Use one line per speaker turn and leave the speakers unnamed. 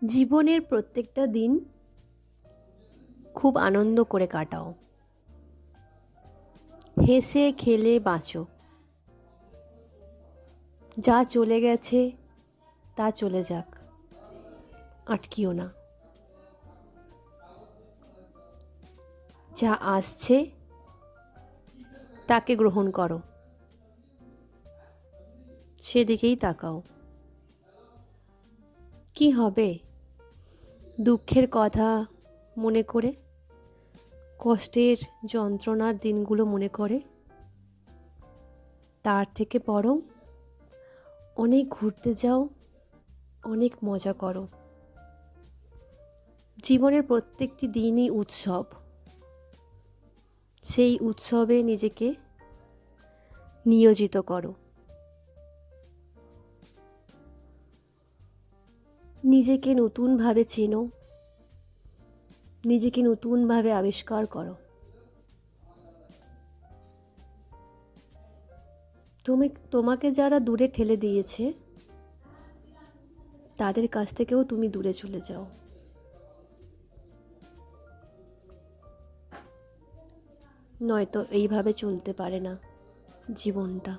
জীবনের প্রত্যেকটা দিন খুব আনন্দ করে কাটাও, হেসে খেলে বাঁচো। যা চলে গেছে তা চলে যাক, আটকিও না। যা আসছে তাকে গ্রহণ করো, সেদিকেই তাকাও। কি হবে দুঃখের কথা মনে করে, কষ্টের যন্ত্রণার দিনগুলো মনে করে? তার থেকে বরং অনেক ঘুরতে যাও, অনেক মজা করো। জীবনের প্রত্যেকটি দিনই উৎসব, সেই উৎসবে নিজেকে নিয়োজিত করো। নিজেকে নতুনভাবে চেনো, নিজেকে নতুনভাবে আবিষ্কার করো। তোমাকে যারা দূরে ঠেলে দিয়েছে তাদের কাছ থেকেও তুমি দূরে চলে যাও। নয়তো এইভাবে চলতে পারে না জীবনটা।